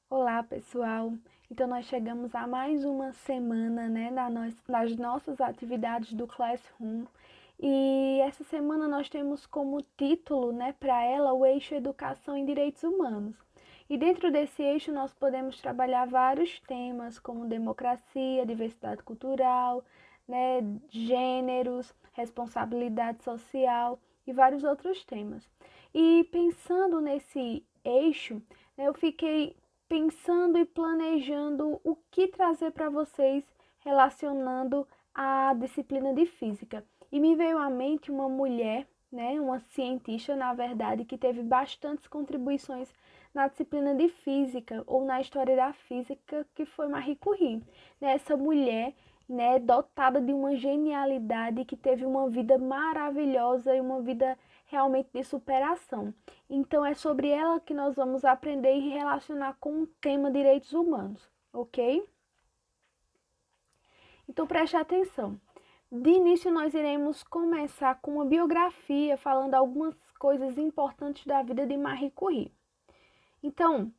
Olá, pessoal! Então, nós chegamos a mais uma semana, né, nas nossas atividades do Classroom. E essa semana nós temos como título, né, para ela, o eixo Educação e Direitos Humanos. E dentro desse eixo nós podemos trabalhar vários temas, como democracia, diversidade cultural, né, gêneros, responsabilidade social e vários outros temas. E pensando nesse eixo, né, eu fiquei pensando e planejando o que trazer para vocês relacionando a disciplina de física. E me veio à mente uma mulher, né, uma cientista, na verdade, que teve bastantes contribuições na disciplina de física ou na história da física, que foi Marie Curie. Essa mulher, né, dotada de uma genialidade, que teve uma vida maravilhosa e uma vida realmente de superação. Então, é sobre ela que nós vamos aprender e relacionar com o tema direitos humanos, ok? Então, preste atenção. De início, nós iremos começar com uma biografia, falando algumas coisas importantes da vida de Marie Curie. Então,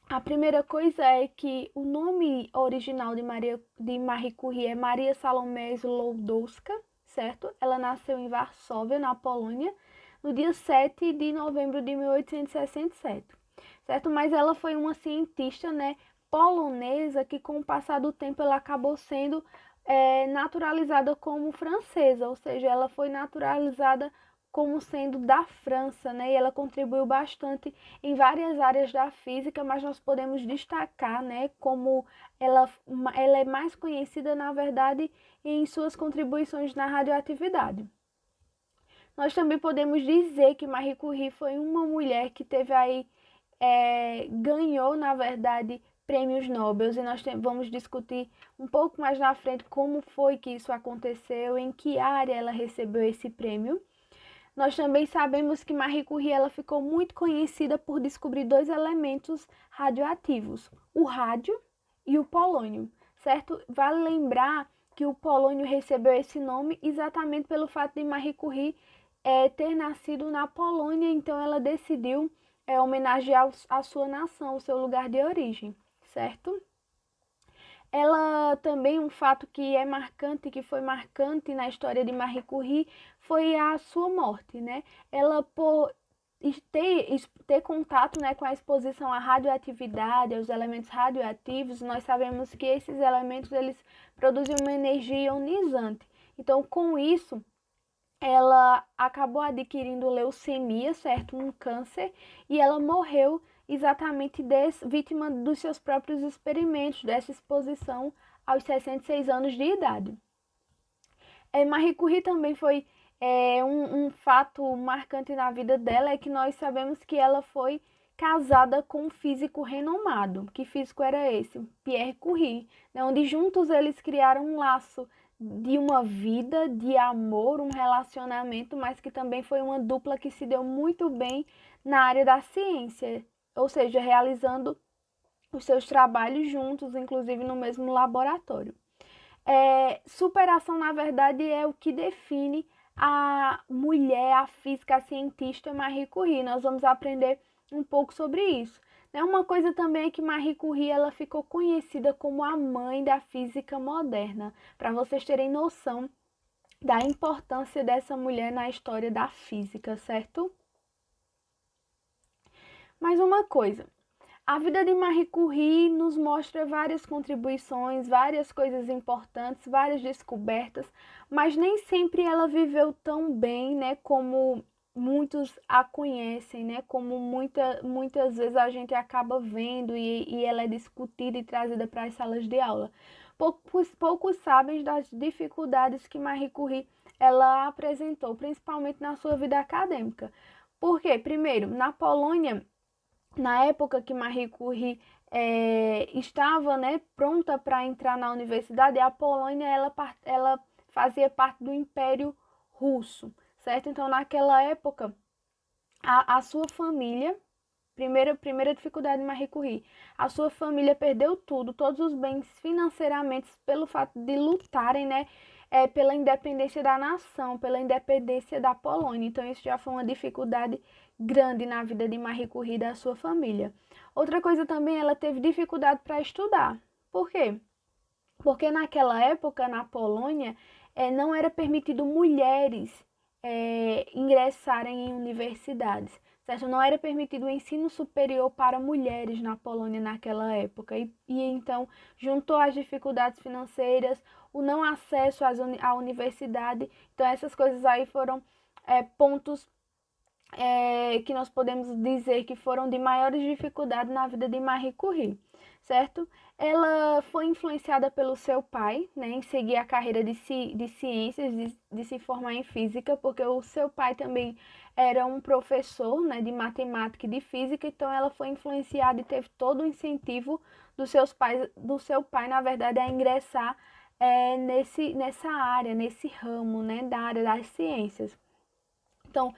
a primeira coisa é que o nome original de Marie Curie é Maria Salomé Sklodowska, certo? Ela nasceu em Varsóvia, na Polônia, no dia 7 de novembro de 1867, certo? Mas ela foi uma cientista, né, polonesa que, com o passar do tempo, ela acabou sendo naturalizada como francesa, ou seja, ela foi naturalizada como sendo da França, né? E ela contribuiu bastante em várias áreas da física, mas nós podemos destacar, né, como ela é mais conhecida, na verdade, em suas contribuições na radioatividade. Nós também podemos dizer que Marie Curie foi uma mulher que teve aí, ganhou, na verdade, prêmios Nobel, e nós vamos discutir um pouco mais na frente como foi que isso aconteceu, em que área ela recebeu esse prêmio. Nós também sabemos que Marie Curie ela ficou muito conhecida por descobrir dois elementos radioativos, o rádio e o polônio, certo? Vale lembrar que o polônio recebeu esse nome exatamente pelo fato de Marie Curie ter nascido na Polônia, então ela decidiu homenagear a sua nação, o seu lugar de origem, certo? Ela também, um fato que é marcante, que foi marcante na história de Marie Curie, foi a sua morte, né? Ela, por ter contato, né, com a exposição à radioatividade, aos elementos radioativos, nós sabemos que esses elementos, eles produzem uma energia ionizante. Então, com isso, ela acabou adquirindo leucemia, certo? Um câncer, e ela morreu exatamente vítima dos seus próprios experimentos, dessa exposição aos 66 anos de idade. Marie Curie também foi um fato marcante na vida dela, é que nós sabemos que ela foi casada com um físico renomado. Que físico era esse? Pierre Curie, né? Onde juntos eles criaram um laço de uma vida, de amor, um relacionamento, mas que também foi uma dupla que se deu muito bem na área da ciência, ou seja, realizando os seus trabalhos juntos, inclusive no mesmo laboratório. Superação, na verdade, é o que define a mulher, a física, a cientista Marie Curie. Nós vamos aprender um pouco sobre isso. Uma coisa também é que Marie Curie ela ficou conhecida como a mãe da física moderna, para vocês terem noção da importância dessa mulher na história da física, certo? Mais uma coisa, a vida de Marie Curie nos mostra várias contribuições, várias coisas importantes, várias descobertas, mas nem sempre ela viveu tão bem, né, como muitos a conhecem, né, como muitas vezes a gente acaba vendo e ela é discutida e trazida para as salas de aula. Poucos sabem das dificuldades que Marie Curie ela apresentou, principalmente na sua vida acadêmica. Por quê? Primeiro, na Polônia, na época que Marie Curie estava, né, pronta para entrar na universidade, a Polônia ela fazia parte do Império Russo, certo? Então, naquela época, a sua família, primeira dificuldade de Marie Curie, a sua família perdeu tudo, todos os bens financeiramente, pelo fato de lutarem, né, pela independência da nação, pela independência da Polônia. Então, isso já foi uma dificuldade grande na vida de Marie Curie e da sua família. Outra coisa também, ela teve dificuldade para estudar. Por quê? Porque naquela época, na Polônia, não era permitido mulheres ingressarem em universidades, certo? Não era permitido o ensino superior para mulheres na Polônia naquela época. E então, juntou as dificuldades financeiras, o não acesso à universidade. Então, essas coisas aí foram pontos que nós podemos dizer que foram de maiores dificuldades na vida de Marie Curie, certo? Ela foi influenciada pelo seu pai, né, em seguir a carreira de ciências, de se formar em física, porque o seu pai também era um professor, né, de matemática e de física, então ela foi influenciada e teve todo o incentivo do seu pai, na verdade, a ingressar nessa área, nesse ramo, né, da área das ciências. Então,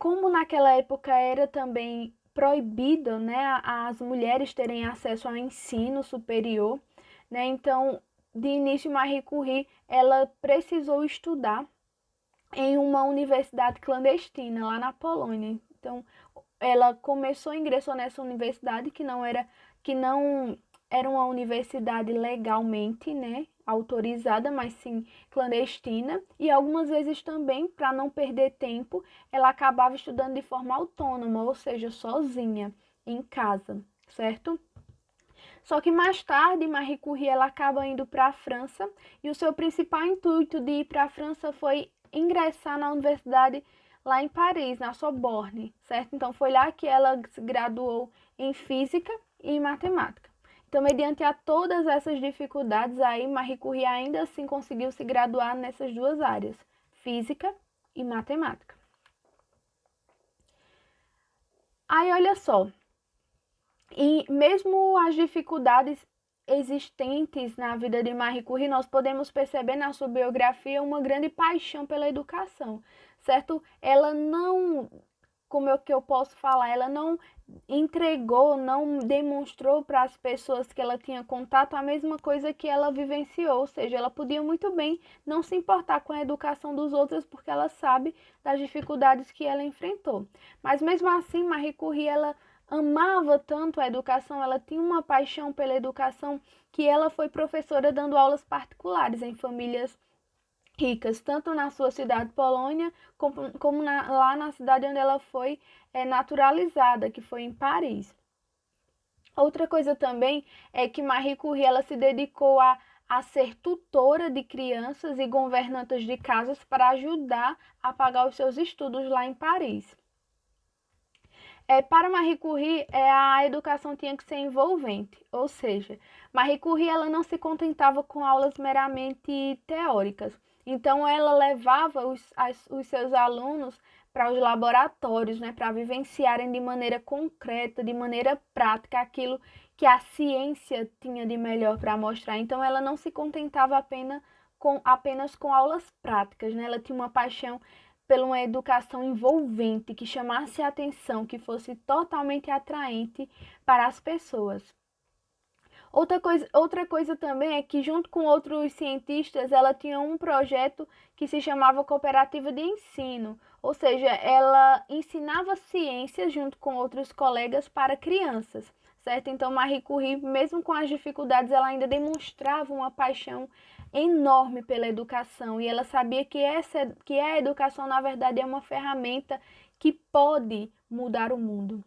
como naquela época era também proibido, né, as mulheres terem acesso ao ensino superior, né, então, de início, Marie Curie, ela precisou estudar em uma universidade clandestina, lá na Polônia. Então, ela ingressou nessa universidade que não era uma universidade legalmente, né, autorizada, mas sim clandestina, e algumas vezes também, para não perder tempo, ela acabava estudando de forma autônoma, ou seja, sozinha, em casa, certo? Só que mais tarde, Marie Curie ela acaba indo para a França, e o seu principal intuito de ir para a França foi ingressar na universidade lá em Paris, na Sorbonne, certo? Então foi lá que ela se graduou em física e em matemática. Então, mediante a todas essas dificuldades aí, Marie Curie ainda assim conseguiu se graduar nessas duas áreas, física e matemática. Aí, olha só, e mesmo as dificuldades existentes na vida de Marie Curie, nós podemos perceber na sua biografia uma grande paixão pela educação, certo? Ela não, como é que eu posso falar, ela não entregou, não demonstrou para as pessoas que ela tinha contato a mesma coisa que ela vivenciou, ou seja, ela podia muito bem não se importar com a educação dos outros porque ela sabe das dificuldades que ela enfrentou. Mas mesmo assim, Marie Curie, ela amava tanto a educação, ela tinha uma paixão pela educação que ela foi professora dando aulas particulares em famílias ricas, tanto na sua cidade, Polônia, como lá na cidade onde ela foi naturalizada, que foi em Paris. Outra coisa também é que Marie Curie ela se dedicou a ser tutora de crianças e governantas de casas para ajudar a pagar os seus estudos lá em Paris. Para Marie Curie, a educação tinha que ser envolvente, ou seja, Marie Curie ela não se contentava com aulas meramente teóricas. Então, ela levava os seus alunos para os laboratórios, né, para vivenciarem de maneira concreta, de maneira prática, aquilo que a ciência tinha de melhor para mostrar. Então, ela não se contentava apenas com aulas práticas, né? Ela tinha uma paixão pela uma educação envolvente, que chamasse a atenção, que fosse totalmente atraente para as pessoas. Outra coisa também é que, junto com outros cientistas, ela tinha um projeto que se chamava Cooperativa de Ensino, ou seja, ela ensinava ciências junto com outros colegas para crianças, certo? Então, Marie Curie, mesmo com as dificuldades, ela ainda demonstrava uma paixão enorme pela educação e ela sabia que a educação, na verdade, é uma ferramenta que pode mudar o mundo.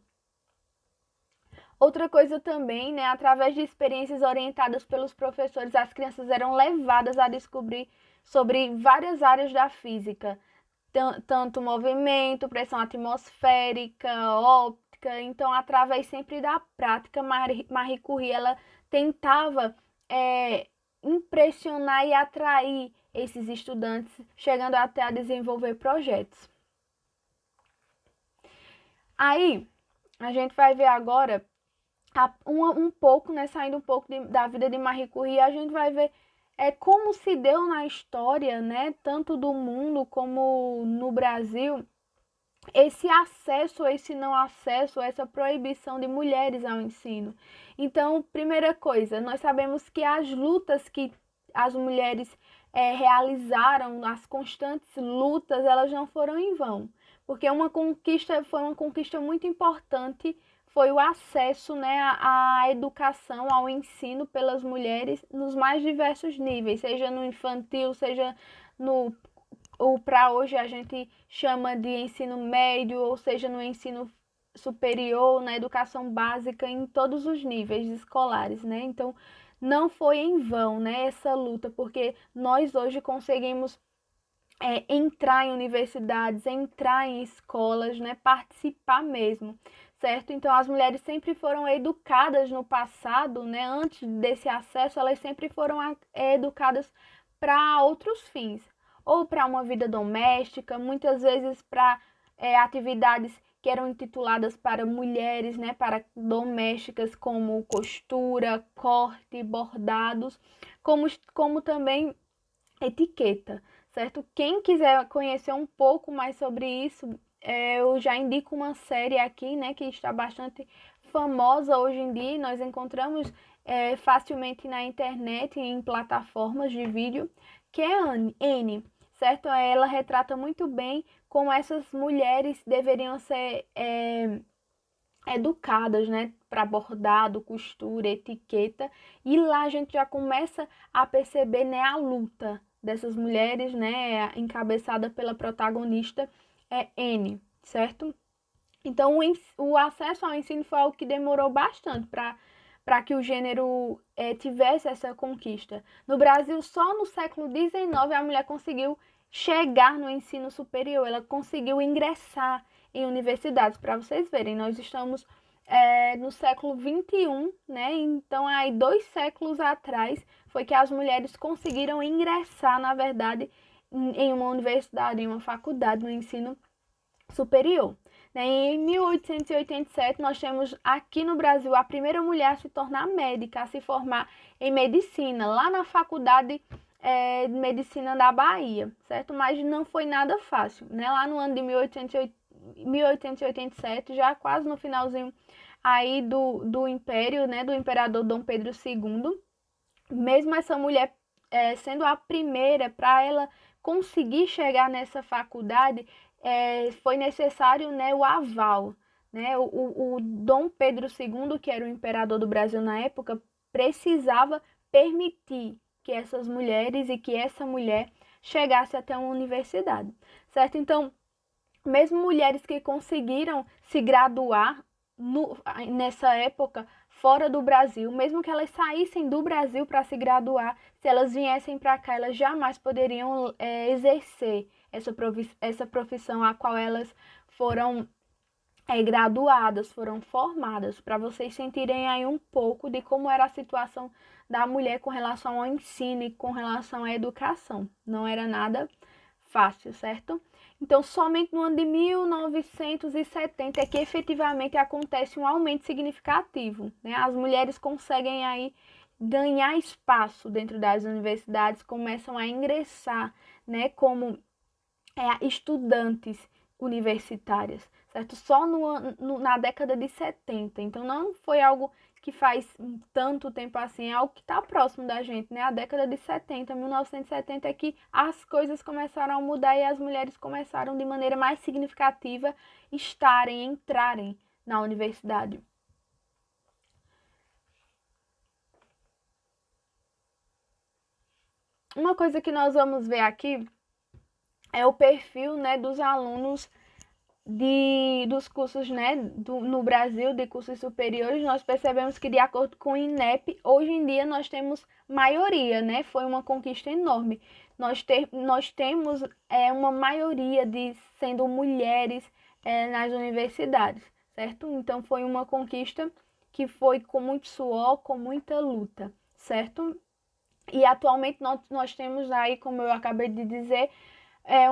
Outra coisa também, né, através de experiências orientadas pelos professores, as crianças eram levadas a descobrir sobre várias áreas da física, tanto movimento, pressão atmosférica, óptica. Então, através sempre da prática, Marie Curie ela tentava impressionar e atrair esses estudantes, chegando até a desenvolver projetos. Aí, a gente vai ver agora um pouco, né, saindo um pouco da vida de Marie Curie, a gente vai ver como se deu na história, né, tanto do mundo como no Brasil, esse acesso, esse não acesso, essa proibição de mulheres ao ensino. Então, primeira coisa, nós sabemos que as lutas que as mulheres realizaram, as constantes lutas, elas não foram em vão, porque foi uma conquista muito importante, foi o acesso, né, à educação, ao ensino pelas mulheres nos mais diversos níveis, seja no infantil, seja no ou para hoje a gente chama de ensino médio, ou seja, no ensino superior, na educação básica, em todos os níveis escolares, né? Então, não foi em vão, né, essa luta, porque nós hoje conseguimos entrar em universidades, entrar em escolas, né, participar mesmo, certo? Então, as mulheres sempre foram educadas no passado, né, antes desse acesso, elas sempre foram educadas para outros fins, ou para uma vida doméstica, muitas vezes para atividades que eram intituladas para mulheres, né, para domésticas, como costura, corte, bordados, como também etiqueta, certo? Quem quiser conhecer um pouco mais sobre isso, eu já indico uma série aqui, né, que está bastante famosa hoje em dia, nós encontramos facilmente na internet e em plataformas de vídeo, que é N, certo? Ela retrata muito bem como essas mulheres deveriam ser educadas, né, para bordado, costura, etiqueta, e lá a gente já começa a perceber, né, a luta dessas mulheres, né, encabeçada pela protagonista N, certo? Então o acesso ao ensino foi algo que demorou bastante para que o gênero tivesse essa conquista. No Brasil, só no século XIX a mulher conseguiu chegar no ensino superior, ela conseguiu ingressar em universidades. Para vocês verem, nós estamos no século XXI, né? Então, aí 2 séculos atrás foi que as mulheres conseguiram ingressar, na verdade, em uma universidade, em uma faculdade, no ensino superior. Em 1887, nós temos aqui no Brasil a primeira mulher a se tornar médica, a se formar em medicina, lá na Faculdade de Medicina da Bahia, certo? Mas não foi nada fácil, né? Lá no ano de 1887, já quase no finalzinho aí do Império, né? Do Imperador Dom Pedro II, mesmo essa mulher sendo a primeira, para ela conseguir chegar nessa faculdade, foi necessário, né, o aval, né? O Dom Pedro II, que era o imperador do Brasil na época, precisava permitir que essas mulheres e que essa mulher chegasse até uma universidade, certo? Então, mesmo mulheres que conseguiram se graduar nessa época fora do Brasil, mesmo que elas saíssem do Brasil para se graduar, se elas viessem para cá, elas jamais poderiam exercer essa profissão a qual elas foram graduadas, foram formadas, para vocês sentirem aí um pouco de como era a situação da mulher com relação ao ensino e com relação à educação. Não era nada fácil, certo? Então, somente no ano de 1970 é que efetivamente acontece um aumento significativo, né? As mulheres conseguem aí ganhar espaço dentro das universidades, começam a ingressar, né, como estudantes universitárias, certo? Só na década de 70. Então, não foi algo que faz tanto tempo assim, é algo que está próximo da gente, né? A década de 70, 1970, é que as coisas começaram a mudar e as mulheres começaram de maneira mais significativa entrarem na universidade. Uma coisa que nós vamos ver aqui é o perfil, né, dos alunos dos cursos, né, no Brasil, de cursos superiores. Nós percebemos que, de acordo com o INEP, hoje em dia nós temos maioria, né, foi uma conquista enorme. Nós temos uma maioria sendo mulheres nas universidades, certo? Então, foi uma conquista que foi com muito suor, com muita luta, certo? E atualmente nós temos aí, como eu acabei de dizer,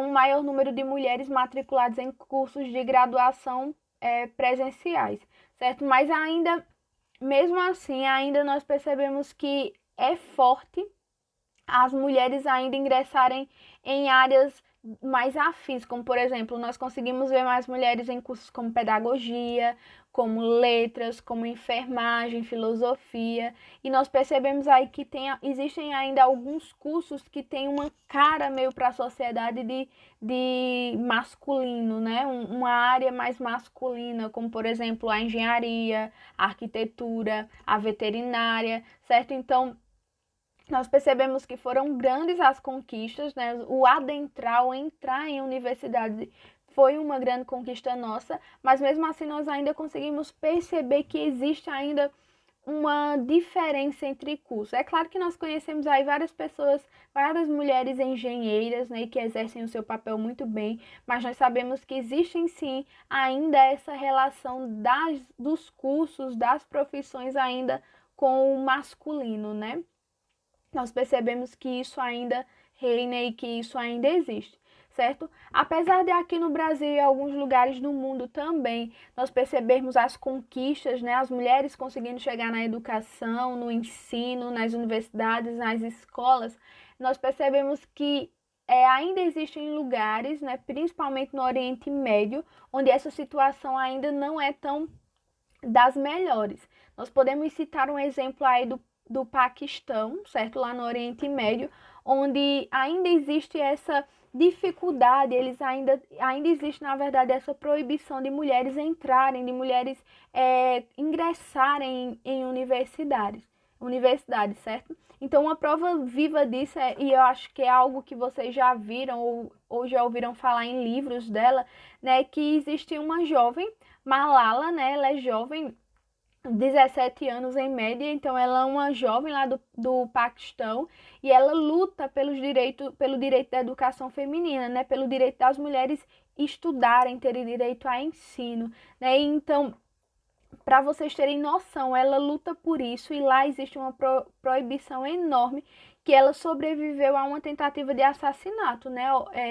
um maior número de mulheres matriculadas em cursos de graduação presenciais, certo? Mas ainda, mesmo assim, ainda nós percebemos que é forte as mulheres ainda ingressarem em áreas mais afins, como por exemplo, nós conseguimos ver mais mulheres em cursos como pedagogia, como letras, como enfermagem, filosofia, e nós percebemos aí que existem ainda alguns cursos que têm uma cara meio para a sociedade de masculino, né? Uma área mais masculina, como por exemplo a engenharia, a arquitetura, a veterinária, certo? Então, nós percebemos que foram grandes as conquistas, né? O adentrar, o entrar em universidade foi uma grande conquista nossa, mas mesmo assim nós ainda conseguimos perceber que existe ainda uma diferença entre cursos. É claro que nós conhecemos aí várias pessoas, várias mulheres engenheiras, né, que exercem o seu papel muito bem, mas nós sabemos que existe sim ainda essa relação dos cursos, das profissões ainda com o masculino, né? Nós percebemos que isso ainda reina e que isso ainda existe, certo? Apesar de aqui no Brasil e alguns lugares do mundo também nós percebermos as conquistas, né? As mulheres conseguindo chegar na educação, no ensino, nas universidades, nas escolas, nós percebemos que ainda existem lugares, né, principalmente no Oriente Médio, onde essa situação ainda não é tão das melhores. Nós podemos citar um exemplo aí do Paquistão, certo? Lá no Oriente Médio, onde ainda existe essa dificuldade, ainda existe, na verdade, essa proibição de mulheres entrarem, de mulheres ingressarem em universidades, certo? Então, uma prova viva disso, e eu acho que é algo que vocês já viram ou já ouviram falar em livros dela, né, que existe uma jovem, Malala, né, ela é jovem, 17 anos em média, então ela é uma jovem lá do Paquistão e ela luta pelo direito da educação feminina, né? Pelo direito das mulheres estudarem, terem direito a ensino, né? Então, para vocês terem noção, ela luta por isso e lá existe uma proibição enorme que ela sobreviveu a uma tentativa de assassinato, né?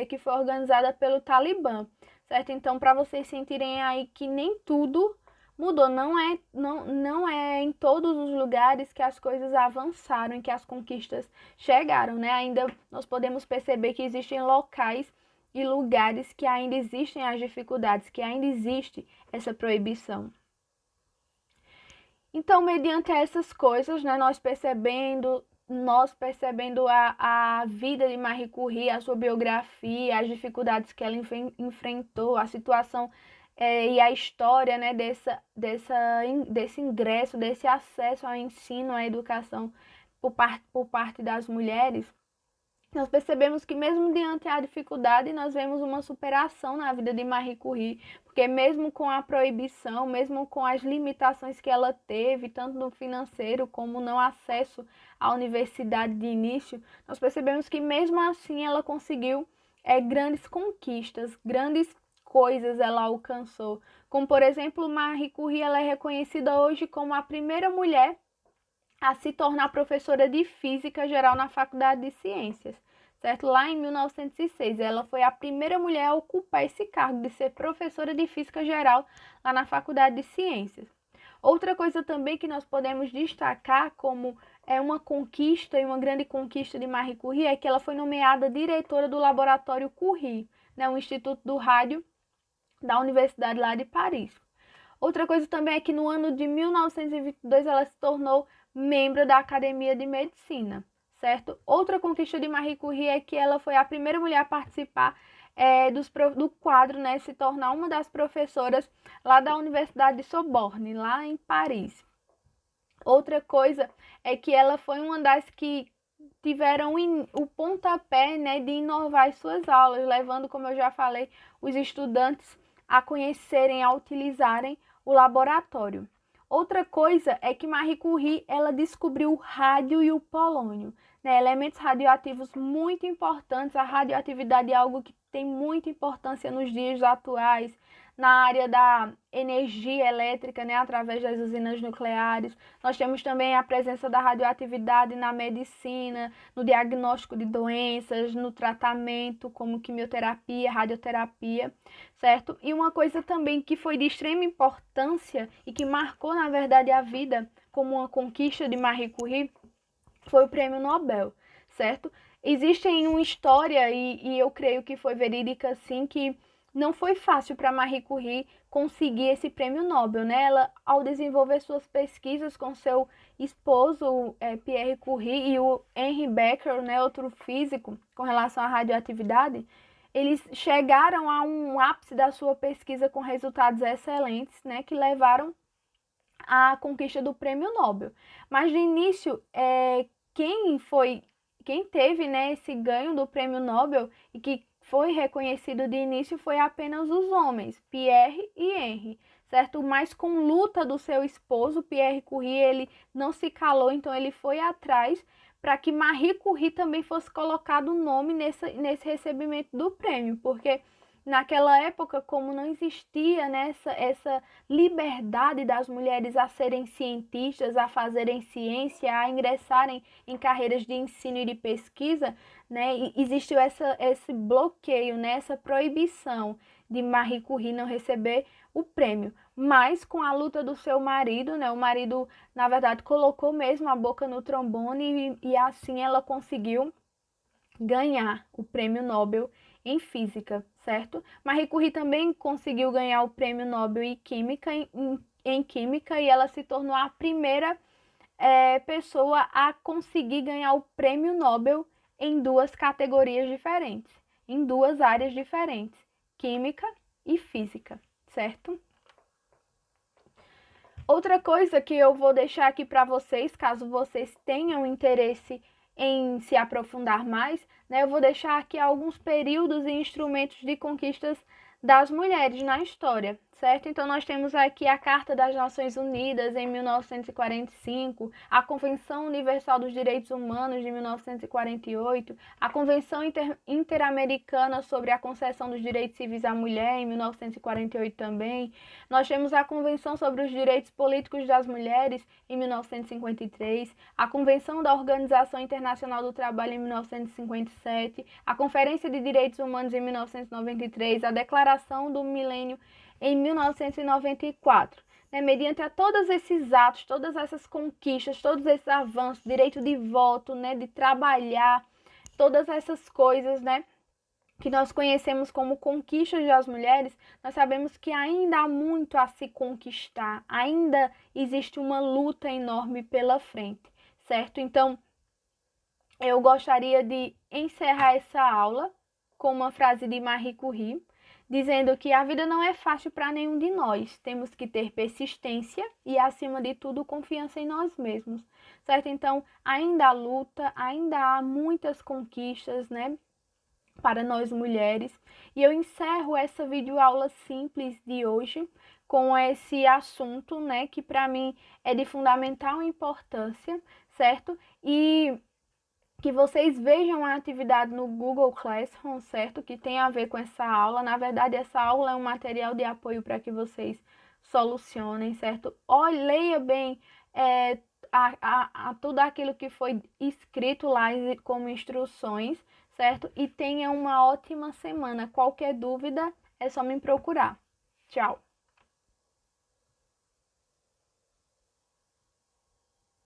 Que foi organizada pelo Talibã, certo? Então, para vocês sentirem aí que nem tudo mudou, não é em todos os lugares que as coisas avançaram e que as conquistas chegaram, né? Ainda nós podemos perceber que existem locais e lugares que ainda existem as dificuldades, que ainda existe essa proibição. Então, mediante essas coisas, né, nós percebendo a vida de Marie Curie, a sua biografia, as dificuldades que ela enfrentou, a situação e a história, né, desse ingresso, desse acesso ao ensino, à educação por parte das mulheres, nós percebemos que mesmo diante da dificuldade, nós vemos uma superação na vida de Marie Curie, porque mesmo com a proibição, mesmo com as limitações que ela teve, tanto no financeiro como no acesso à universidade de início, nós percebemos que mesmo assim ela conseguiu grandes conquistas, grandes coisas ela alcançou. Como, por exemplo, Marie Curie, ela é reconhecida hoje como a primeira mulher a se tornar professora de Física Geral na Faculdade de Ciências, certo? Lá em 1906, ela foi a primeira mulher a ocupar esse cargo de ser professora de Física Geral lá na Faculdade de Ciências. Outra coisa também que nós podemos destacar como uma conquista e uma grande conquista de Marie Curie é que ela foi nomeada diretora do Laboratório Curie, né, um instituto do rádio da Universidade lá de Paris. Outra coisa também é que no ano de 1922 ela se tornou membro da Academia de Medicina, certo? Outra conquista de Marie Curie é que ela foi a primeira mulher a participar do quadro, né, se tornar uma das professoras lá da Universidade de Sorbonne, lá em Paris. Outra coisa é que ela foi uma das que tiveram o pontapé, né, de inovar as suas aulas, levando, como eu já falei, os estudantes a conhecerem, a utilizarem o laboratório. Outra coisa é que Marie Curie, ela descobriu o rádio e o polônio, né, elementos radioativos muito importantes. A radioatividade é algo que tem muita importância nos dias atuais, na área da energia elétrica, né, através das usinas nucleares. Nós temos também a presença da radioatividade na medicina, no diagnóstico de doenças, no tratamento, como quimioterapia, radioterapia, certo? E uma coisa também que foi de extrema importância e que marcou, na verdade, a vida como uma conquista de Marie Curie foi o Prêmio Nobel, certo? Existe uma história, e eu creio que foi verídica, sim, que não foi fácil para Marie Curie conseguir esse prêmio Nobel, né? Ela, ao desenvolver suas pesquisas com seu esposo, Pierre Curie, e o Henri Becquerel, né, outro físico, com relação à radioatividade, eles chegaram a um ápice da sua pesquisa com resultados excelentes, né, que levaram à conquista do prêmio Nobel. Mas de início, quem teve, né, esse ganho do prêmio Nobel e que foi reconhecido de início foi apenas os homens, Pierre e Henri, certo? Mas com luta do seu esposo, Pierre Curie, ele não se calou, então ele foi atrás para que Marie Curie também fosse colocado o nome nesse recebimento do prêmio, porque naquela época, como não existia, né, essa liberdade das mulheres a serem cientistas, a fazerem ciência, a ingressarem em carreiras de ensino e de pesquisa, né, existiu esse bloqueio, né, essa proibição de Marie Curie não receber o prêmio. Mas com a luta do seu marido, né, o marido, na verdade, colocou mesmo a boca no trombone e assim ela conseguiu ganhar o prêmio Nobel em física, certo? Marie Curie também conseguiu ganhar o prêmio Nobel em química e ela se tornou a primeira pessoa a conseguir ganhar o prêmio Nobel em duas categorias diferentes, em duas áreas diferentes, química e física, certo? Outra coisa que eu vou deixar aqui para vocês, caso vocês tenham interesse em se aprofundar mais, né, eu vou deixar aqui alguns períodos e instrumentos de conquistas das mulheres na história, certo? Então, nós temos aqui a Carta das Nações Unidas, em 1945, a Convenção Universal dos Direitos Humanos, de 1948, a Convenção Interamericana sobre a Concessão dos Direitos Civis à Mulher, em 1948 também. Nós temos a Convenção sobre os Direitos Políticos das Mulheres, em 1953, a Convenção da Organização Internacional do Trabalho, em 1957, a Conferência de Direitos Humanos, em 1993, a Declaração do Milênio em 1994. Mediante a todos esses atos, todas essas conquistas, todos esses avanços, direito de voto, né, de trabalhar, todas essas coisas, né, que nós conhecemos como conquistas das mulheres, nós sabemos que ainda há muito a se conquistar, ainda existe uma luta enorme pela frente, certo? Então, eu gostaria de encerrar essa aula com uma frase de Marie Curie, dizendo que a vida não é fácil para nenhum de nós. Temos que ter persistência e, acima de tudo, confiança em nós mesmos, certo? Então, ainda há luta, ainda há muitas conquistas, né, para nós mulheres. E eu encerro essa videoaula simples de hoje com esse assunto, né, que para mim é de fundamental importância, certo? E que vocês vejam a atividade no Google Classroom, certo? Que tem a ver com essa aula. Na verdade, essa aula é um material de apoio para que vocês solucionem, certo? Leia bem tudo aquilo que foi escrito lá como instruções, certo? E tenha uma ótima semana. Qualquer dúvida é só me procurar. Tchau!